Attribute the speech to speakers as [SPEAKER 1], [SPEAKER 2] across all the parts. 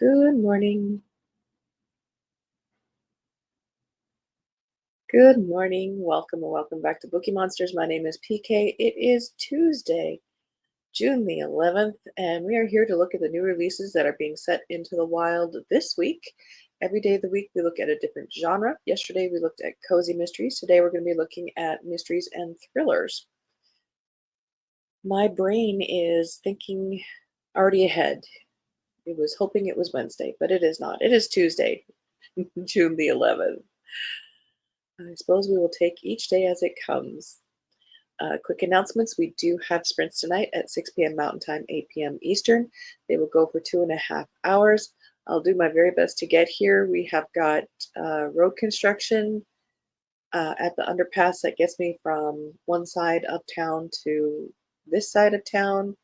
[SPEAKER 1] Good morning. Good morning. Welcome and welcome back to Bookeemonsters. My name is PK. It is Tuesday, June the 11th, and we are here to look at the new releases that are being set into the wild this week. Every day of the week, we look at a different genre. Yesterday, we looked at cozy mysteries. Today, we're going to be looking at mysteries and thrillers. My brain is thinking already ahead. It was hoping it was Wednesday, but it is not. It is Tuesday, June the 11th. I suppose we will take each day as it comes. Quick announcements. We do have sprints tonight at 6 p.m. Mountain Time, 8 p.m. Eastern. They will go for 2.5 hours. I'll do my very best to get here. We have got road construction at the underpass that gets me from one side of town to this side of town.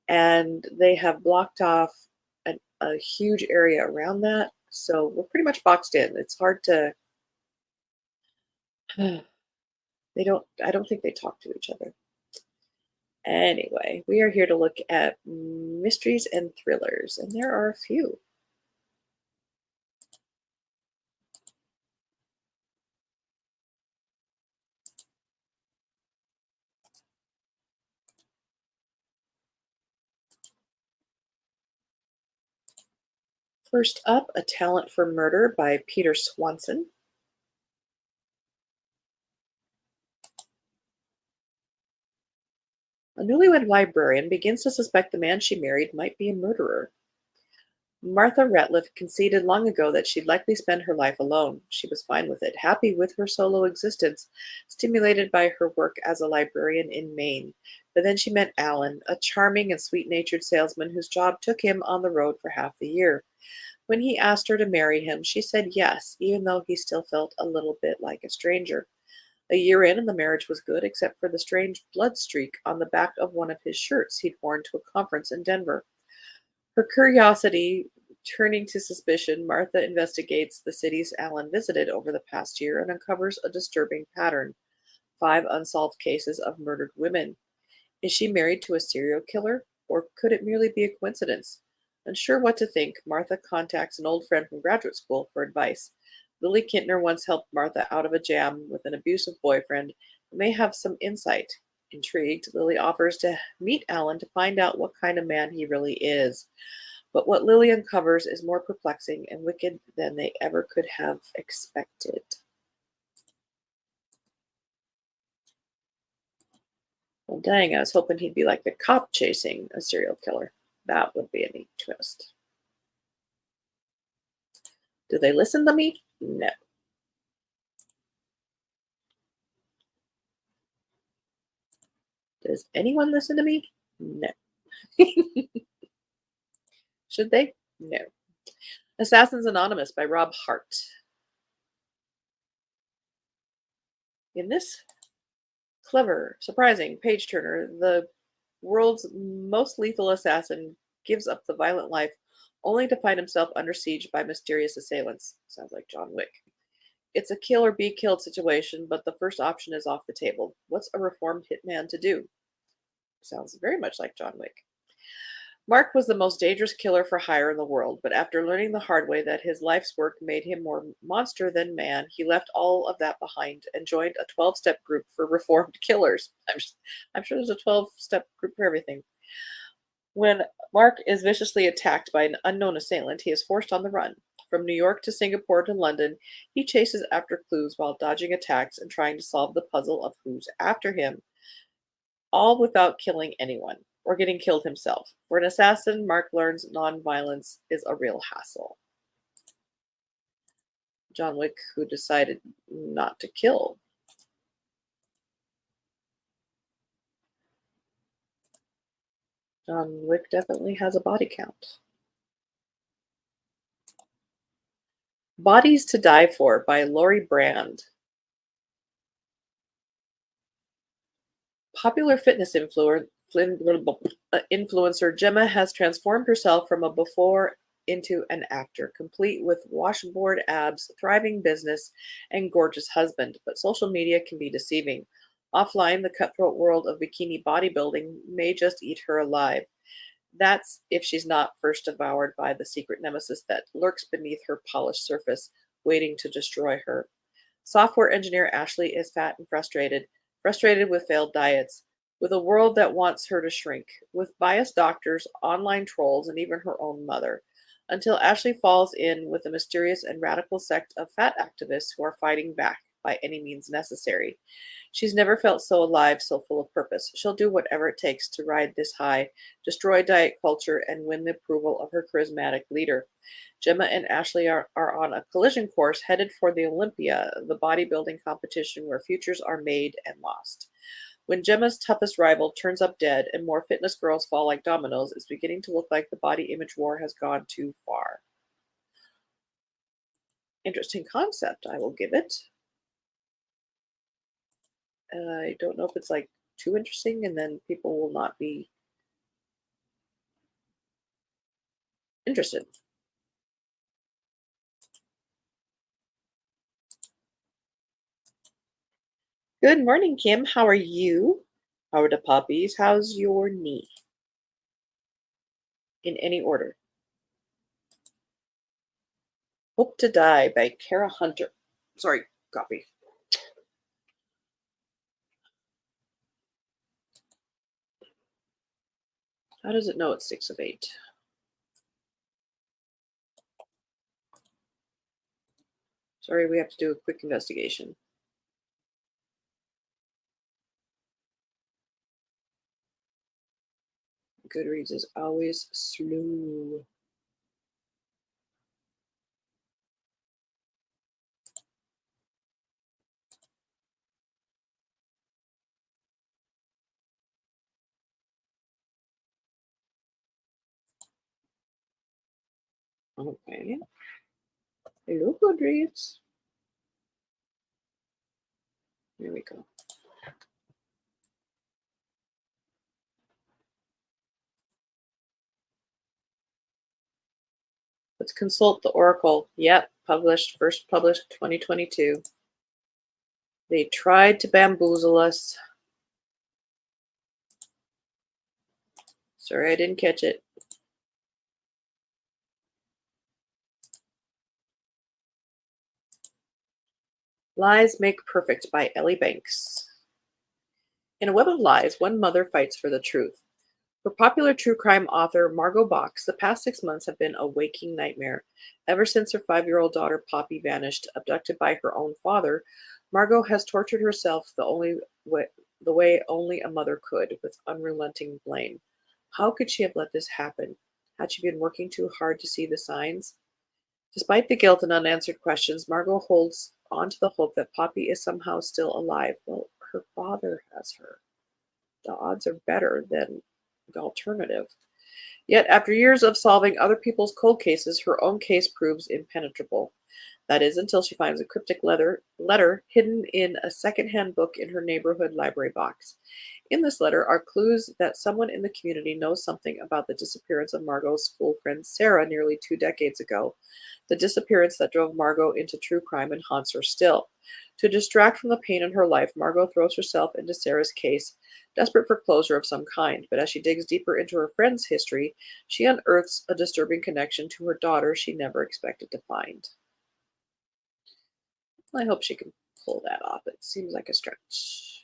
[SPEAKER 1] And they have blocked off a huge area around that. So we're pretty much boxed in. It's hard to. I don't think they talk to each other. Anyway, we are here to look at mysteries and thrillers, and there are a few. First up, A Talent for Murder by Peter Swanson. A newlywed librarian begins to suspect the man she married might be a murderer. Martha Ratliff conceded long ago that she'd likely spend her life alone. She was fine with it, happy with her solo existence, stimulated by her work as a librarian in Maine. But then she met Alan, a charming and sweet-natured salesman whose job took him on the road for half the year. When he asked her to marry him, she said yes, even though he still felt a little bit like a stranger. A year in, and the marriage was good, except for the strange blood streak on the back of one of his shirts he'd worn to a conference in Denver. Her curiosity turning to suspicion, Martha investigates the cities Alan visited over the past year and uncovers a disturbing pattern: 5 unsolved cases of murdered women. Is she married to a serial killer, or could it merely be a coincidence? Unsure what to think, Martha contacts an old friend from graduate school for advice. Lily Kintner once helped Martha out of a jam with an abusive boyfriend and may have some insight. Intrigued, Lily offers to meet Alan to find out what kind of man he really is. But what Lily uncovers is more perplexing and wicked than they ever could have expected. Well, dang, I was hoping he'd be like the cop chasing a serial killer. That would be a neat twist. Do they listen to me? No. Does anyone listen to me? No. Should they? No. Assassins Anonymous by Rob Hart. In this clever, surprising page turner, the world's most lethal assassin gives up the violent life only to find himself under siege by mysterious assailants. Sounds like John Wick. It's a kill or be killed situation, but the first option is off the table. What's a reformed hitman to do? Sounds very much like John Wick. Mark was the most dangerous killer for hire in the world, but after learning the hard way that his life's work made him more monster than man, he left all of that behind and joined a 12-step group for reformed killers. I'm sure there's a 12-step group for everything. When Mark is viciously attacked by an unknown assailant, he is forced on the run. From New York to Singapore to London, he chases after clues while dodging attacks and trying to solve the puzzle of who's after him, all without killing anyone or getting killed himself. For an assassin, Mark learns nonviolence is a real hassle. John Wick, who decided not to kill. John Wick definitely has a body count. Bodies to Die For by Laurie Brand. Popular fitness influencer Gemma has transformed herself from a before into an after, complete with washboard abs, thriving business, and gorgeous husband. But social media can be deceiving. Offline, the cutthroat world of bikini bodybuilding may just eat her alive. That's if she's not first devoured by the secret nemesis that lurks beneath her polished surface, waiting to destroy her. Software engineer Ashley is fat and frustrated, frustrated with failed diets, with a world that wants her to shrink, with biased doctors, online trolls, and even her own mother, until Ashley falls in with a mysterious and radical sect of fat activists who are fighting back by any means necessary. She's never felt so alive, so full of purpose. She'll do whatever it takes to ride this high, destroy diet culture, and win the approval of her charismatic leader. Gemma and Ashley are on a collision course headed for the Olympia, the bodybuilding competition where futures are made and lost. When Gemma's toughest rival turns up dead and more fitness girls fall like dominoes, it's beginning to look like the body image war has gone too far. Interesting concept, I will give it. I don't know if it's like too interesting and then people will not be interested. Good morning, Kim. How are you? How are the puppies? How's your knee? In any order. Hope to Die by Kara Hunter. Sorry, coffee. How does it know it's 6 of 8? Sorry, we have to do a quick investigation. Goodreads is always slow. Okay. Hello, Goodreads. There we go. Let's consult the Oracle. Yep, first published 2022. They tried to bamboozle us. Sorry, I didn't catch it. Lies Make Perfect by Ellie Banks. In a web of lies, one mother fights for the truth. For popular true crime author Margot Box, the past 6 months have been a waking nightmare. Ever since her 5-year-old daughter Poppy vanished, abducted by her own father, Margot has tortured herself the way only a mother could, with unrelenting blame. How could she have let this happen? Had she been working too hard to see the signs? Despite the guilt and unanswered questions, Margot holds on to the hope that Poppy is somehow still alive. Well, her father has her. The odds are better than the alternative. Yet, after years of solving other people's cold cases, her own case proves impenetrable. That is, until she finds a cryptic letter hidden in a secondhand book in her neighborhood library box. In this letter are clues that someone in the community knows something about the disappearance of Margot's school friend Sarah nearly 2 decades ago, the disappearance that drove Margot into true crime and haunts her still. To distract from the pain in her life, Margot throws herself into Sarah's case, desperate for closure of some kind. But as she digs deeper into her friend's history, she unearths a disturbing connection to her daughter she never expected to find. I hope she can pull that off. It seems like a stretch.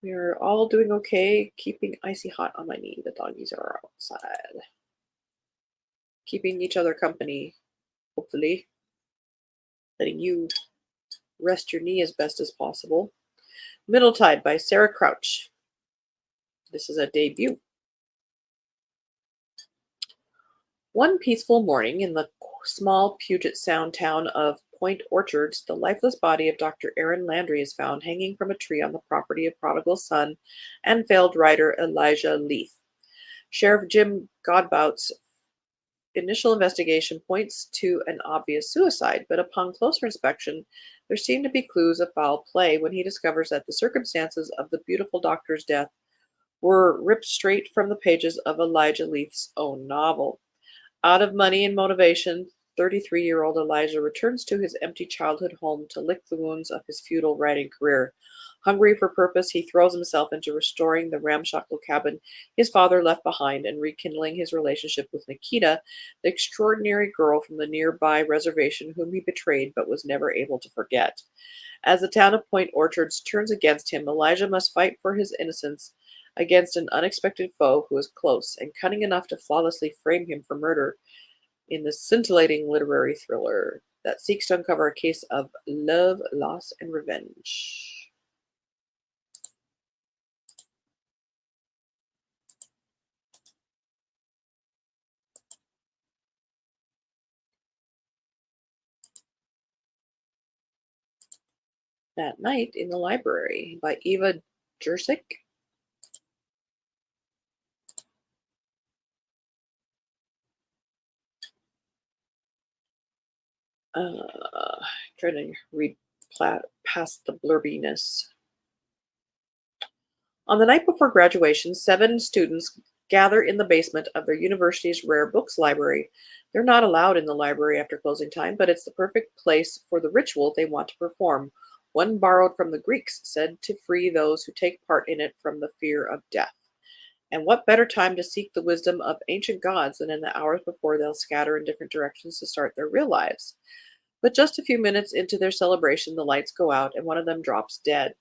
[SPEAKER 1] We're all doing okay, keeping icy hot on my knee. The doggies are outside. Keeping each other company, hopefully. Letting you rest your knee as best as possible. Middle Tide by Sarah Crouch. This is a debut. One peaceful morning in the small Puget Sound town of Point Orchards, the lifeless body of Dr. Aaron Landry is found hanging from a tree on the property of prodigal son and failed writer Elijah Leith. Sheriff Jim Godbout's initial investigation points to an obvious suicide, but upon closer inspection, there seem to be clues of foul play when he discovers that the circumstances of the beautiful doctor's death were ripped straight from the pages of Elijah Leith's own novel. Out of money and motivation, 33-year-old Elijah returns to his empty childhood home to lick the wounds of his futile writing career. Hungry for purpose, he throws himself into restoring the ramshackle cabin his father left behind and rekindling his relationship with Nikita, the extraordinary girl from the nearby reservation whom he betrayed but was never able to forget. As the town of Point Orchards turns against him, Elijah must fight for his innocence against an unexpected foe who is close and cunning enough to flawlessly frame him for murder in the scintillating literary thriller that seeks to uncover a case of love, loss, and revenge. That Night in the Library by Eva Jersic. Trying to read past the blurbiness. On the night before graduation, 7 students gather in the basement of their university's rare books library. They're not allowed in the library after closing time, but it's the perfect place for the ritual they want to perform, one borrowed from the Greeks, said to free those who take part in it from the fear of death. And what better time to seek the wisdom of ancient gods than in the hours before they'll scatter in different directions to start their real lives? But just a few minutes into their celebration, the lights go out and one of them drops dead.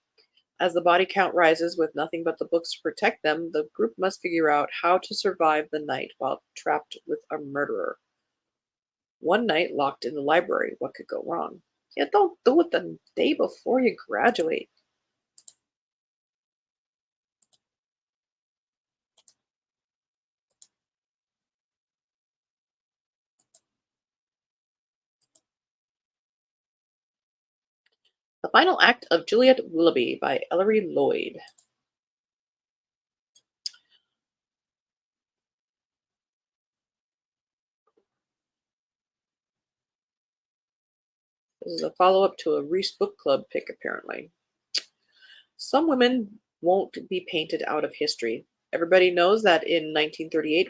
[SPEAKER 1] As the body count rises with nothing but the books to protect them, the group must figure out how to survive the night while trapped with a murderer. One night locked in the library, what could go wrong? Yeah, don't do it the day before you graduate. The Final Act of Juliet Willoughby by Ellery Lloyd. This is a follow up to a Reese Book Club pick, apparently. Some women won't be painted out of history. Everybody knows that in 1938,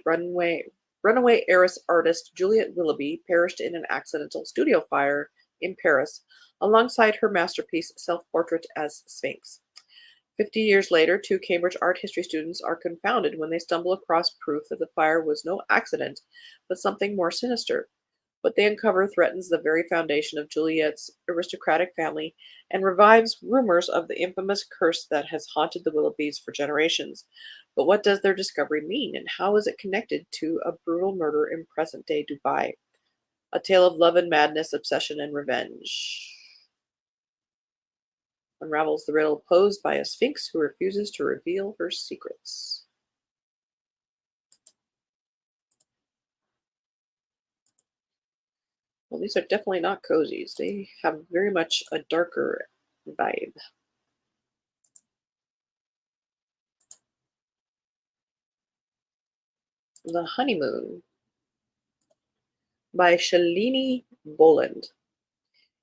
[SPEAKER 1] runaway heiress artist Juliet Willoughby perished in an accidental studio fire in Paris alongside her masterpiece Self Portrait as Sphinx. 50 years later, 2 Cambridge art history students are confounded when they stumble across proof that the fire was no accident, but something more sinister. What they uncover threatens the very foundation of Juliet's aristocratic family and revives rumors of the infamous curse that has haunted the Willoughbys for generations. But what does their discovery mean, and how is it connected to a brutal murder in present day Dubai? A tale of love and madness, obsession and revenge. Unravels the riddle posed by a sphinx who refuses to reveal her secrets. Well, these are definitely not cozies. They have very much a darker vibe. The Honeymoon by Shalini Boland.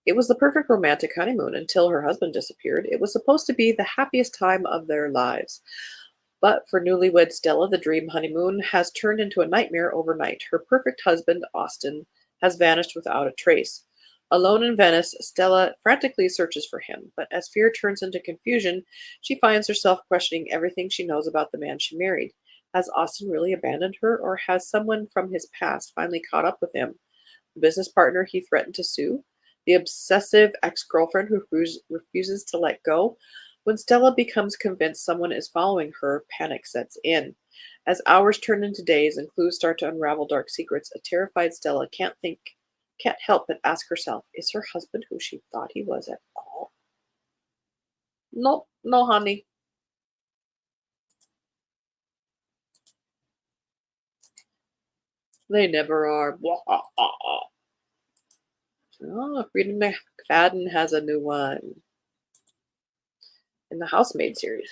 [SPEAKER 1] It was the perfect romantic honeymoon until her husband disappeared. It was supposed to be the happiest time of their lives. But for newlywed Stella, the dream honeymoon has turned into a nightmare overnight. Her perfect husband, Austin, has vanished without a trace. Alone in Venice, Stella frantically searches for him, but as fear turns into confusion, she finds herself questioning everything she knows about the man she married. Has Austin really abandoned her, or has someone from his past finally caught up with him? The business partner he threatened to sue? The obsessive ex-girlfriend who refuses to let go? When Stella becomes convinced someone is following her, panic sets in. As hours turn into days and clues start to unravel dark secrets, a terrified Stella can't help but ask herself, is her husband who she thought he was at all? No, no, honey. They never are. Blah, ah, ah, ah. Oh, Freedom McFadden has a new one in the Housemaid series.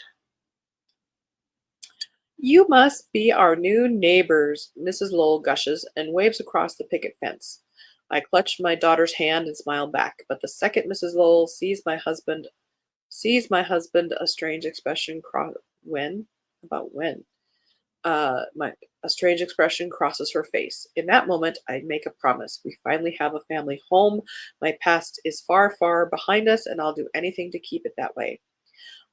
[SPEAKER 1] You must be our new neighbors, Mrs. Lowell gushes and waves across the picket fence. I clutch my daughter's hand and smile back, but the second Mrs. Lowell sees my husband, a strange expression cross when? About when? My A strange expression crosses her face. In that moment, I make a promise. We finally have a family home. My past is far, far behind us, and I'll do anything to keep it that way.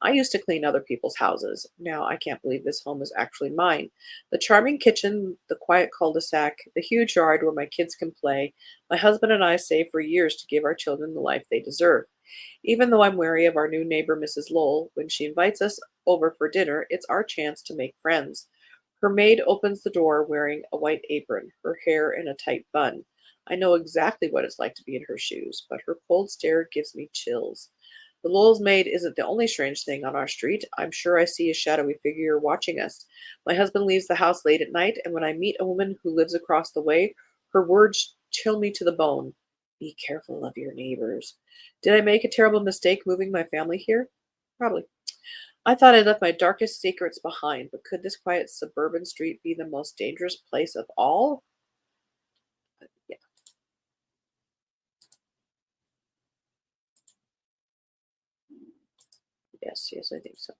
[SPEAKER 1] I used to clean other people's houses. Now I can't believe this home is actually mine. The charming kitchen, the quiet cul-de-sac, the huge yard where my kids can play. My husband and I saved for years to give our children the life they deserve. Even though I'm wary of our new neighbor, Mrs. Lowell, when she invites us over for dinner, it's our chance to make friends. Her maid opens the door wearing a white apron, her hair in a tight bun. I know exactly what it's like to be in her shoes, but her cold stare gives me chills. The Lowell's maid isn't the only strange thing on our street. I'm sure I see a shadowy figure watching us. My husband leaves the house late at night, and when I meet a woman who lives across the way, her words chill me to the bone. Be careful of your neighbors. Did I make a terrible mistake moving my family here? Probably. I thought I left my darkest secrets behind, but could this quiet suburban street be the most dangerous place of all? Yeah, yes, yes, I think so.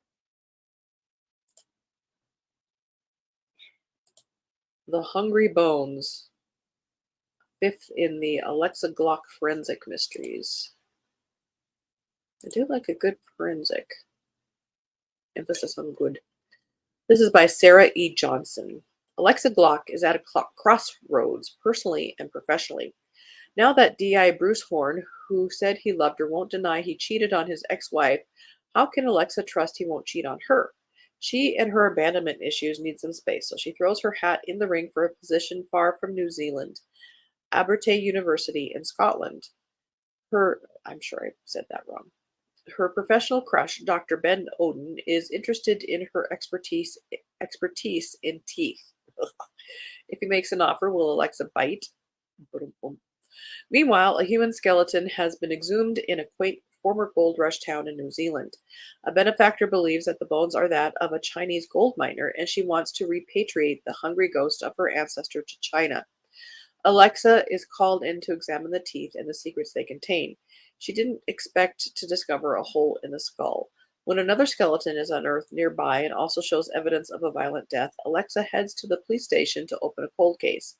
[SPEAKER 1] The Hungry Bones, fifth in the Alexa Glock Forensic Mysteries. I do like a good forensic. Emphasis on good. This is by Sarah E. Johnson. Alexa Glock is at a crossroads, personally and professionally. Now that DI Bruce Horn, who said he loved her, won't deny he cheated on his ex-wife, how can Alexa trust he won't cheat on her? She and her abandonment issues need some space, so she throws her hat in the ring for a position far from New Zealand, Abertay University in Scotland. I'm sure I said that wrong. Her professional crush, Dr. Ben Oden, is interested in her expertise in teeth. If he makes an offer, will Alexa bite? Meanwhile, a human skeleton has been exhumed in a quaint former gold rush town in New Zealand. A benefactor believes that the bones are that of a Chinese gold miner, and she wants to repatriate the hungry ghost of her ancestor to China. Alexa is called in to examine the teeth and the secrets they contain. She didn't expect to discover a hole in the skull. When another skeleton is unearthed nearby and also shows evidence of a violent death, Alexa heads to the police station to open a cold case.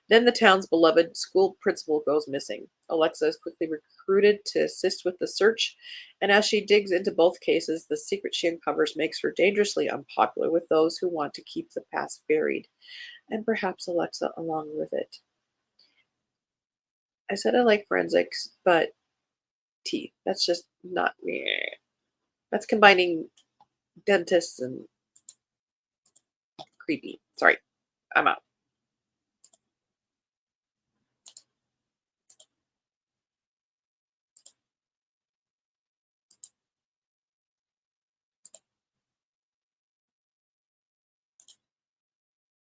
[SPEAKER 1] Then the town's beloved school principal goes missing. Alexa is quickly recruited to assist with the search, and as she digs into both cases, the secret she uncovers makes her dangerously unpopular with those who want to keep the past buried, and perhaps Alexa along with it. I said I like forensics, but teeth. That's just not me. That's combining dentists and creepy. Sorry, I'm out.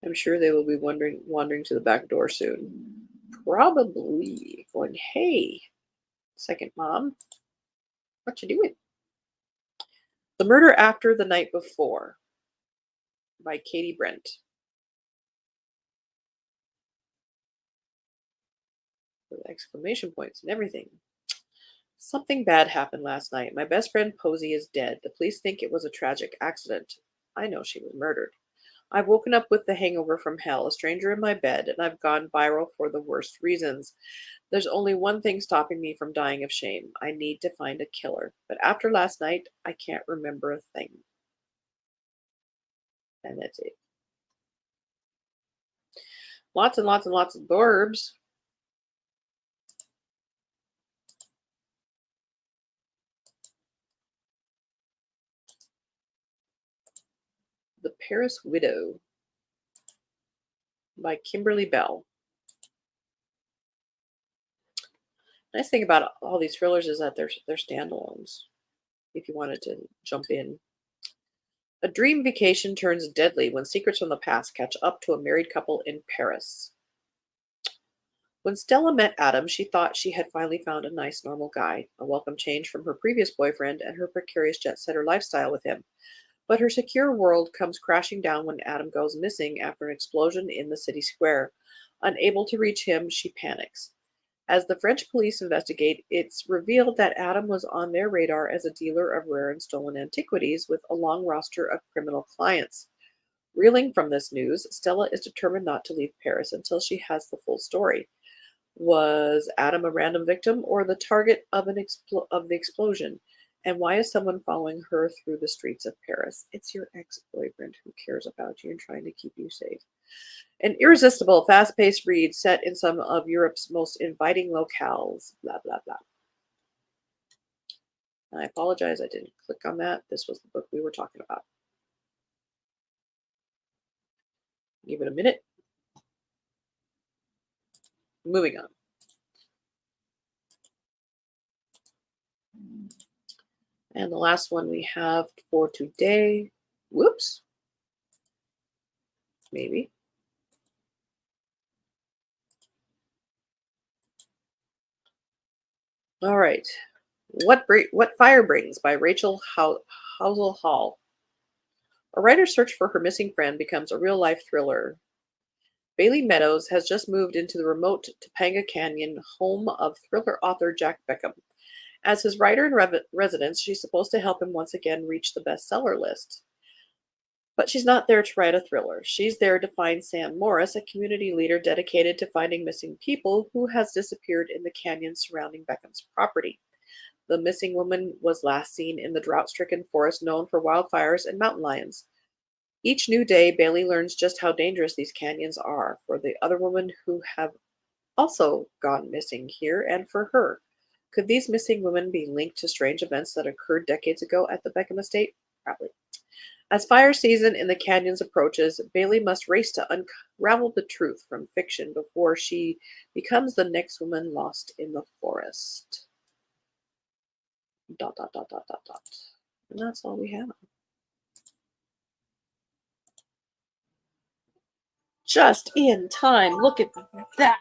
[SPEAKER 1] I'm sure they will be wandering to the back door soon. Probably going, hey, second mom, what you doing? The Murder After the Night Before by Katie Brent. With exclamation points and everything. Something bad happened last night. My best friend Posey is dead. The police think it was a tragic accident. I know she was murdered. I've woken up with the hangover from hell, a stranger in my bed, and I've gone viral for the worst reasons. There's only one thing stopping me from dying of shame. I need to find a killer. But after last night, I can't remember a thing. And that's it. Lots and lots and lots of blurbs. The Paris Widow by Kimberly Bell. Nice thing about all these thrillers is that they're standalones. If you wanted to jump in, a dream vacation turns deadly when secrets from the past catch up to a married couple in Paris. When Stella met Adam, she thought she had finally found a nice, normal guy, a welcome change from her previous boyfriend and her precarious jet setter lifestyle with him. But her secure world comes crashing down when Adam goes missing after an explosion in the city square. Unable to reach him, she panics. As the French police investigate, it's revealed that Adam was on their radar as a dealer of rare and stolen antiquities with a long roster of criminal clients. Reeling from this news, Stella is determined not to leave Paris until she has the full story. Was Adam a random victim or the target of of the explosion? And why is someone following her through the streets of Paris? It's your ex-boyfriend who cares about you and trying to keep you safe. An irresistible, fast-paced read set in some of Europe's most inviting locales. Blah blah blah. I apologize, I didn't click on that. This was the book we were talking about. Give it a minute. Moving on. And the last one we have for today. Whoops. Maybe. All right. What Fire Brings by Rachel Housel Hall. A writer's search for her missing friend becomes a real-life thriller. Bailey Meadows has just moved into the remote Topanga Canyon, home of thriller author Jack Beckham. As his writer in residence, she's supposed to help him once again reach the bestseller list. But she's not there to write a thriller. She's there to find Sam Morris, a community leader dedicated to finding missing people who has disappeared in the canyon surrounding Beckham's property. The missing woman was last seen in the drought-stricken forest known for wildfires and mountain lions. Each new day, Bailey learns just how dangerous these canyons are for the other women who have also gone missing here and for her. Could these missing women be linked to strange events that occurred decades ago at the Beckham estate? Probably. As fire season in the canyons approaches, Bailey must race to unravel the truth from fiction before she becomes the next woman lost in the forest. ... And that's all we have. Just in time. Look at that.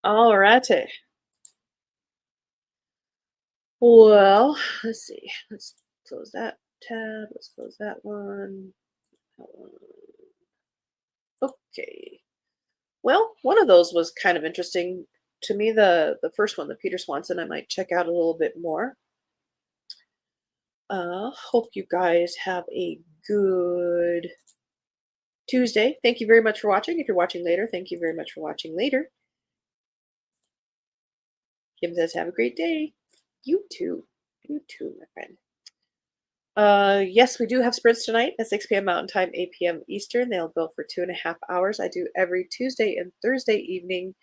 [SPEAKER 1] All righty. Well, let's see. Let's close that tab. Let's close that one. Okay. Well, one of those was kind of interesting to me. The first one, the Peter Swanson, I might check out a little bit more. Hope you guys have a good Tuesday. Thank you very much for watching. If you're watching later, thank you very much for watching later. Kim says, have a great day. You too. You too, my friend. Yes, we do have sprints tonight at 6 p.m. Mountain Time, 8 p.m. Eastern. They'll go for 2.5 hours. I do every Tuesday and Thursday evening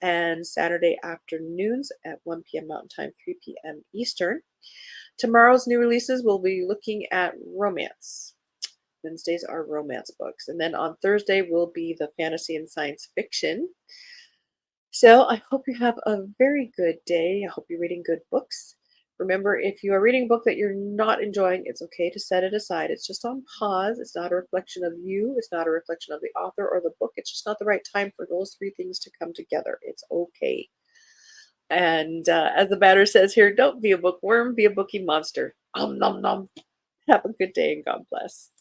[SPEAKER 1] and Saturday afternoons at 1 p.m. Mountain Time, 3 p.m. Eastern. Tomorrow's new releases, we'll be looking at romance. Wednesdays are romance books. And then on Thursday will be the fantasy and science fiction. So I hope you have a very good day. I hope you're reading good books. Remember, if you are reading a book that you're not enjoying, it's okay to set it aside. It's just on pause. It's not a reflection of you. It's not a reflection of the author or the book. It's just not the right time for those three things to come together. It's okay. And as the banner says here, don't be a bookworm, be a bookie monster. Nom nom nom. Have a good day and God bless.